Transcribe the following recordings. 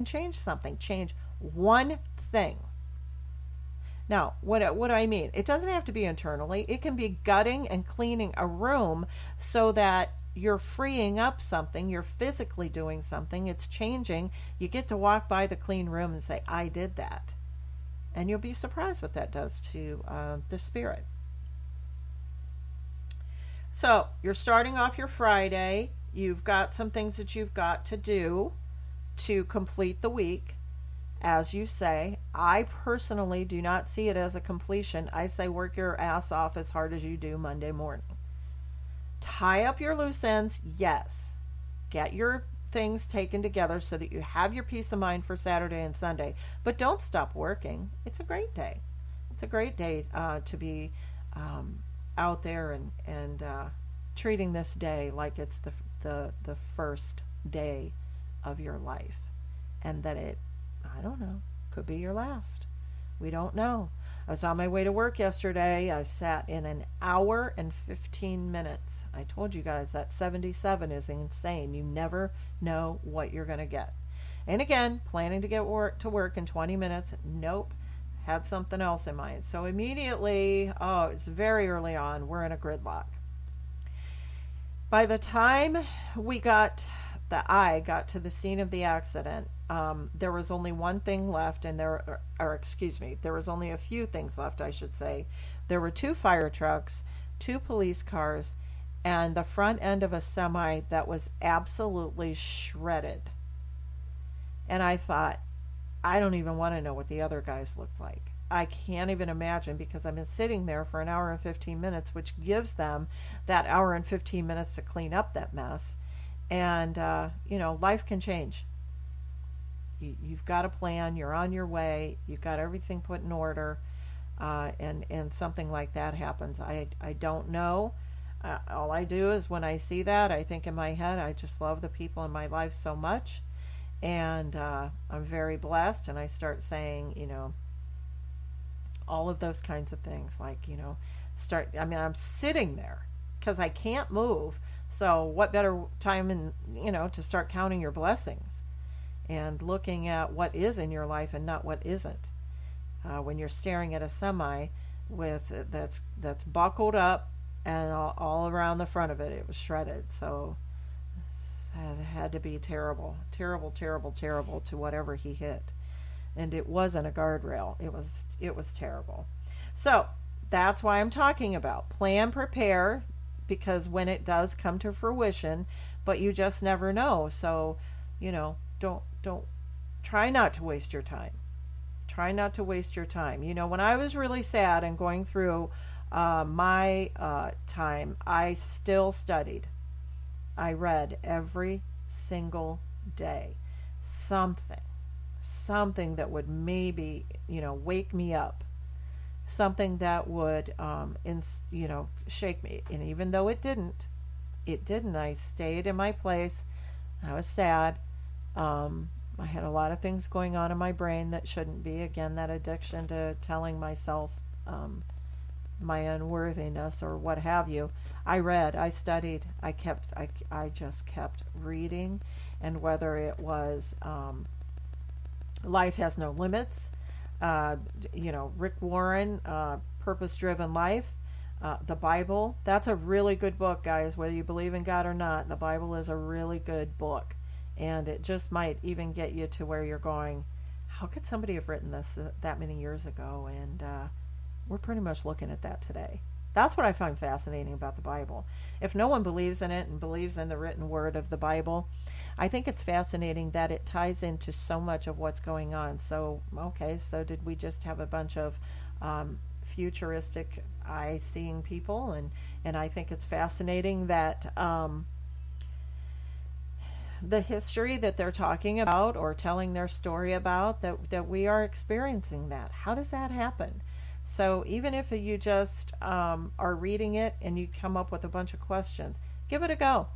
change something. Change one thing. Now, what do I mean? It doesn't have to be internally. It can be gutting and cleaning a room so that you're freeing up something, you're physically doing something, it's changing. You get to walk by the clean room and say, I did that. And you'll be surprised what that does to the spirit. So, you're starting off your Friday. You've got some things that you've got to do to complete the week. As you say, I personally do not see it as a completion. I say work your ass off as hard as you do Monday morning. Tie up your loose ends, yes. Get your things taken together so that you have your peace of mind for Saturday and Sunday. But don't stop working. It's a great day. It's a great day to be out there and treating this day like it's the first day of your life, and that it, I don't know, could be your last. We don't know. I was on my way to work yesterday. I sat in an hour and 15 minutes. I told you guys that 77 is insane. You never know what you're going to get. And again, planning to get to work in 20 minutes. Nope. Had something else in mind. So immediately, it's very early on, we're in a gridlock. By the time I got to the scene of the accident, there was only one thing left, and there was only a few things left, I should say. There were 2 fire trucks, 2 police cars, and the front end of a semi that was absolutely shredded. And I thought, I don't even want to know what the other guys looked like. I can't even imagine, because I've been sitting there for an hour and 15 minutes, which gives them that hour and 15 minutes to clean up that mess. And, life can change. You've got a plan. You're on your way. You've got everything put in order. And something like that happens. I don't know. All I do is when I see that, I think in my head, I just love the people in my life so much. And I'm very blessed. And I start saying, all of those kinds of things. Like, I'm sitting there because I can't move. So what better time to start counting your blessings and looking at what is in your life and not what isn't. When you're staring at a semi with that's buckled up and all around the front of it, it was shredded. So it had to be terrible, terrible, terrible, terrible to whatever he hit. And it wasn't a guardrail. It was terrible. So that's why I'm talking about plan, prepare, because when it does come to fruition, but you just never know. So, don't try not to waste your time. Try not to waste your time. When I was really sad and going through my time, I still studied. I read every single day something that would maybe, wake me up, something that would, shake me. And even though it didn't, I stayed in my place. I was sad. I had a lot of things going on in my brain that shouldn't be. Again, that addiction to telling myself my unworthiness or what have you. I read, I studied, I just kept reading. And whether it was Life Has No Limits, Rick Warren, Purpose Driven Life, the Bible. That's a really good book, guys. Whether you believe in God or not, the Bible is a really good book. And it just might even get you to where you're going, how could somebody have written this that many years ago? And we're pretty much looking at that today. That's what I find fascinating about the Bible. If no one believes in it and believes in the written word of the Bible, I think it's fascinating that it ties into so much of what's going on. So, okay, so did we just have a bunch of futuristic eye-seeing people? And I think it's fascinating that the history that they're talking about or telling their story about, that we are experiencing that. How does that happen? So even if you just are reading it and you come up with a bunch of questions, give it a go.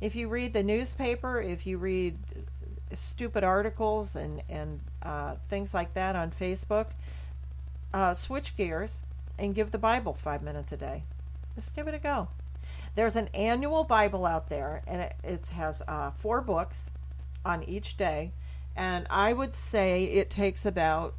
If you read the newspaper, if you read stupid articles and things like that on Facebook, switch gears and give the Bible 5 minutes a day. Just give it a go. There's an annual Bible out there, and it has 4 books on each day. And I would say it takes about,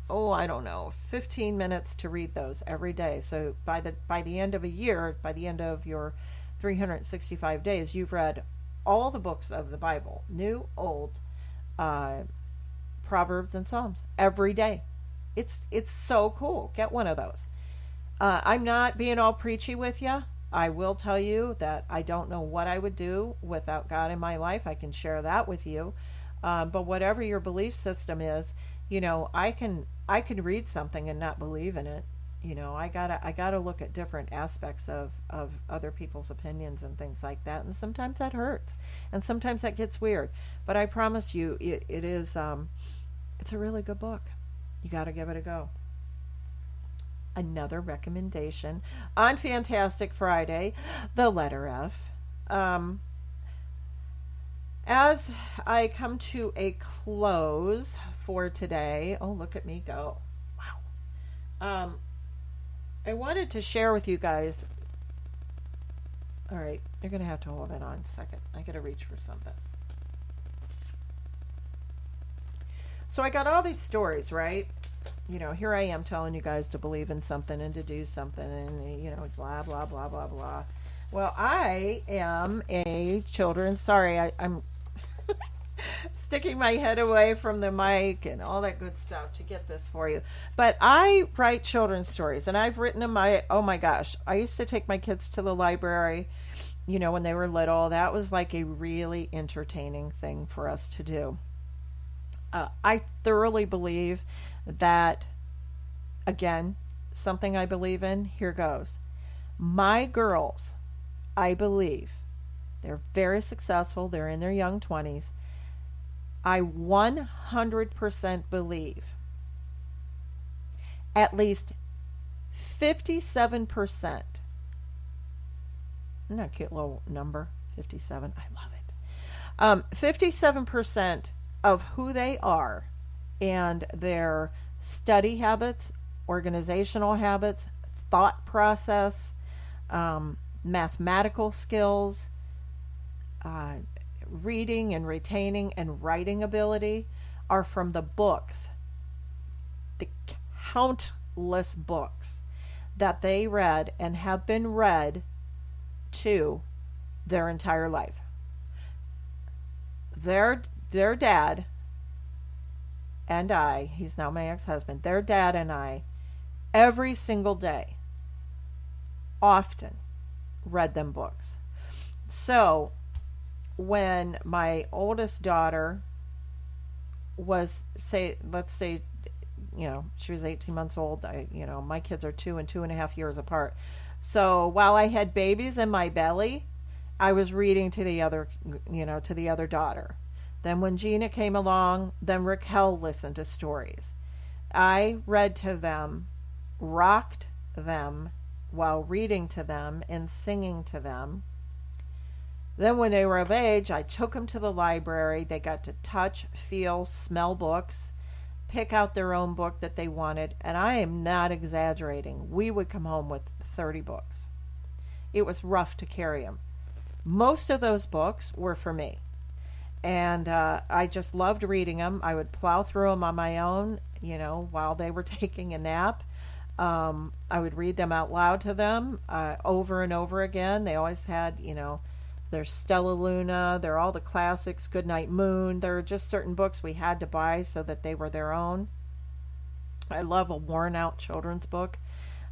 oh, I don't know, 15 minutes to read those every day. So by the end of a year, by the end of your 365 days, you've read all the books of the Bible, new, old, uh, Proverbs and Psalms, every day. It's so cool. Get one of those. I'm not being all preachy with you. I will tell you that I don't know what I would do without God in my life. I can share that with you. But whatever your belief system is, I can read something and not believe in it. I gotta look at different aspects of other people's opinions and things like that. And sometimes that hurts, and sometimes that gets weird. But I promise you, it is it's a really good book. You got to give it a go. Another recommendation on Fantastic Friday, The Letter F. As I come to a close for today, oh, look at me go. Wow. I wanted to share with you guys. All right, you're going to have to hold it on a second. I got to reach for something. So I got all these stories, right? Here I am telling you guys to believe in something and to do something and, blah, blah, blah, blah, blah. Well, I am a children's, sorry, I'm sticking my head away from the mic and all that good stuff to get this for you. But I write children's stories, and I've written them, oh my gosh, I used to take my kids to the library, when they were little. That was like a really entertaining thing for us to do. I thoroughly believe that, again, something I believe in, here goes. My girls, I believe, they're very successful. They're in their young 20s. I 100% believe at least 57%. Isn't that a cute little number? 57. I love it. 57% of who they are and their study habits, organizational habits, thought process, mathematical skills, reading and retaining and writing ability are from the books, the countless books that they read and have been read to their entire life. Their dad and I, he's now my ex-husband, their dad and I, every single day, often read them books. So when my oldest daughter was, let's say, she was 18 months old. My kids are 2 and 2.5 years apart. So while I had babies in my belly, I was reading to the other daughter. Then when Gina came along, then Raquel listened to stories. I read to them, rocked them while reading to them and singing to them. Then when they were of age, I took them to the library. They got to touch, feel, smell books, pick out their own book that they wanted. And I am not exaggerating. We would come home with 30 books. It was rough to carry them. Most of those books were for me. And I just loved reading them. I would plow through them on my own, while they were taking a nap. I would read them out loud to them over and over again. They always had, there's Stella Luna, they're all the classics, Goodnight Moon. There are just certain books we had to buy so that they were their own. I love a worn out children's book.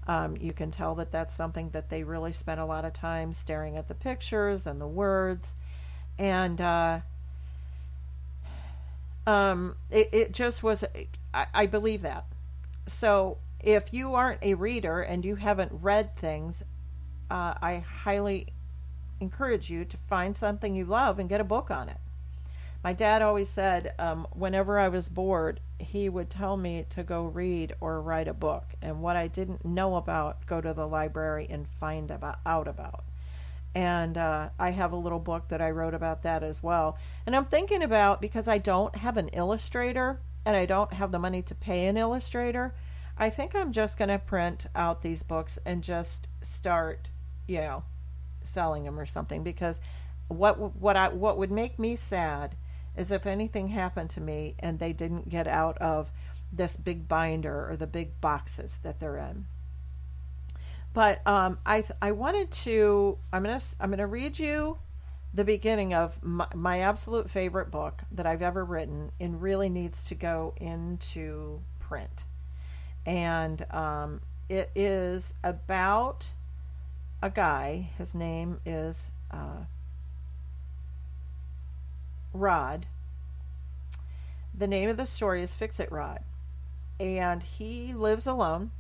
You can tell that that's something that they really spent a lot of time staring at the pictures and the words. And it just was, I believe that. So if you aren't a reader and you haven't read things, I highly encourage you to find something you love and get a book on it. My dad always said whenever I was bored, he would tell me to go read or write a book. And what I didn't know about, go to the library and find out about. And I have a little book that I wrote about that as well. And I'm thinking about, because I don't have an illustrator and I don't have the money to pay an illustrator, I think I'm just going to print out these books and just start, selling them or something. Because what would make me sad as if anything happened to me and they didn't get out of this big binder or the big boxes that they're in. But I wanted to I'm gonna read you the beginning of my absolute favorite book that I've ever written and really needs to go into print. And it is about a guy. His name is Rod. The name of the story is Fix It Rod. And he lives alone,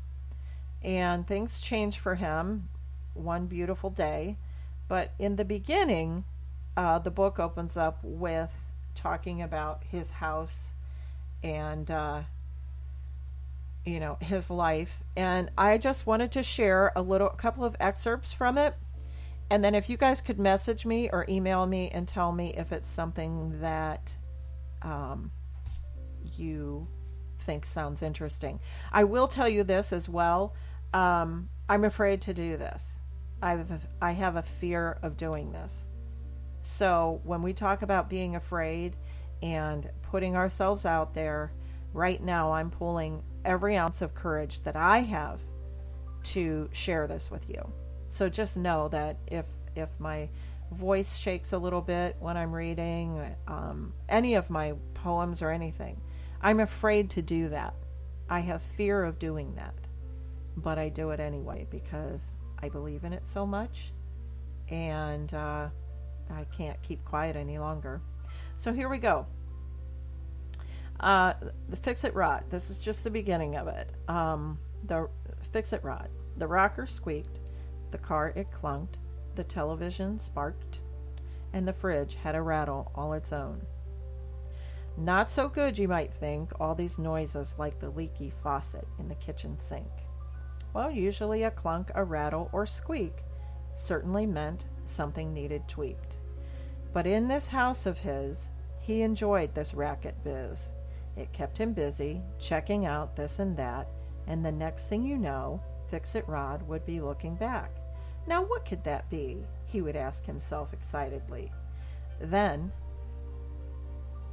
and things change for him one beautiful day. But in the beginning, the book opens up with talking about his house and his life. And I just wanted to share a couple of excerpts from it. And then if you guys could message me or email me and tell me if it's something that you think sounds interesting. I will tell you this as well. I'm afraid to do this. I have a fear of doing this. So when we talk about being afraid and putting ourselves out there, right now I'm pulling every ounce of courage that I have to share this with you. So just know that if my voice shakes a little bit when I'm reading any of my poems or anything, I'm afraid to do that. I have fear of doing that. But I do it anyway because I believe in it so much, and I can't keep quiet any longer. So here we go. The Fix It Rod. This is just the beginning of it. The Fix It Rod. The rocker squeaked, the car it clunked, the television sparked, and the fridge had a rattle all its own. Not so good, you might think, all these noises like the leaky faucet in the kitchen sink. Well, usually a clunk, a rattle, or squeak certainly meant something needed tweaked. But in this house of his, he enjoyed this racket biz. It kept him busy, checking out this and that, and the next thing you know, Fix It Rod would be looking back. Now what could that be? He would ask himself excitedly. Then,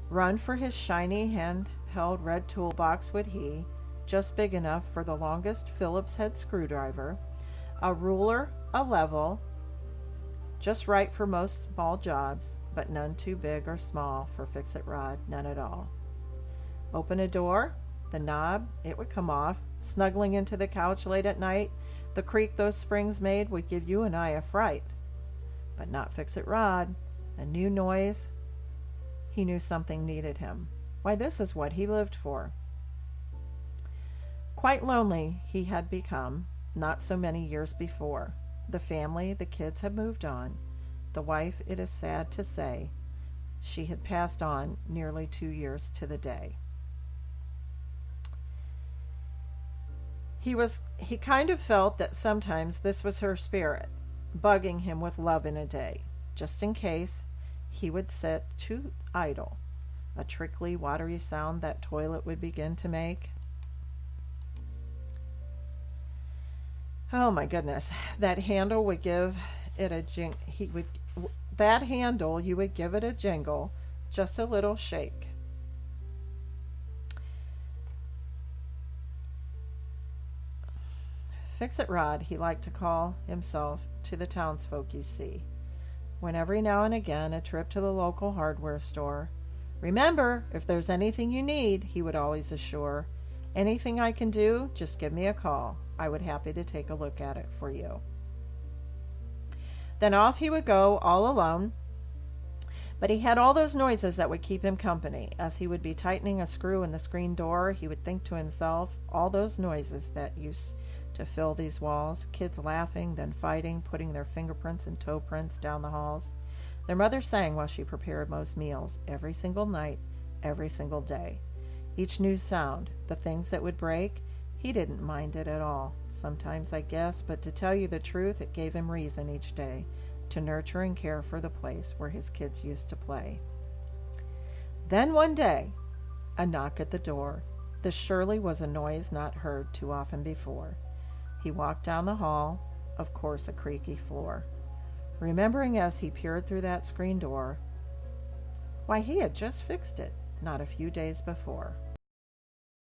run for his shiny hand-held red toolbox would he, just big enough for the longest Phillips head screwdriver, a ruler, a level, just right for most small jobs, but none too big or small for Fix It Rod, none at all. Open a door, the knob, it would come off. Snuggling into the couch late at night, the creak those springs made would give you and I a fright. But not Fix It Rod. A new noise. He knew something needed him. Why, this is what he lived for. Quite lonely he had become, not so many years before. The family, the kids had moved on. The wife, it is sad to say, she had passed on nearly 2 years to the day. He kind of felt that sometimes this was her spirit, bugging him with love in a day. Just in case, he would sit too idle. A trickly, watery sound that toilet would begin to make. Oh my goodness, that handle would give it a that handle, you would give it a jingle, just a little shake. Fix It Rod, he liked to call himself to the townsfolk, you see, when every now and again a trip to the local hardware store. Remember, if there's anything you need, he would always assure, anything I can do, just give me a call. I would happy to take a look at it for you. Then off he would go all alone, but he had all those noises that would keep him company. As he would be tightening a screw in the screen door, he would think to himself, all those noises that used to fill these walls, kids laughing, then fighting, putting their fingerprints and toe prints down the halls. Their mother sang while she prepared most meals, every single night, every single day. Each new sound, the things that would break, he didn't mind it at all. Sometimes, I guess, but to tell you the truth, it gave him reason each day to nurture and care for the place where his kids used to play. Then one day, a knock at the door. This surely was a noise not heard too often before. He walked down the hall, of course a creaky floor. Remembering as he peered through that screen door Why, he had just fixed it not a few days before.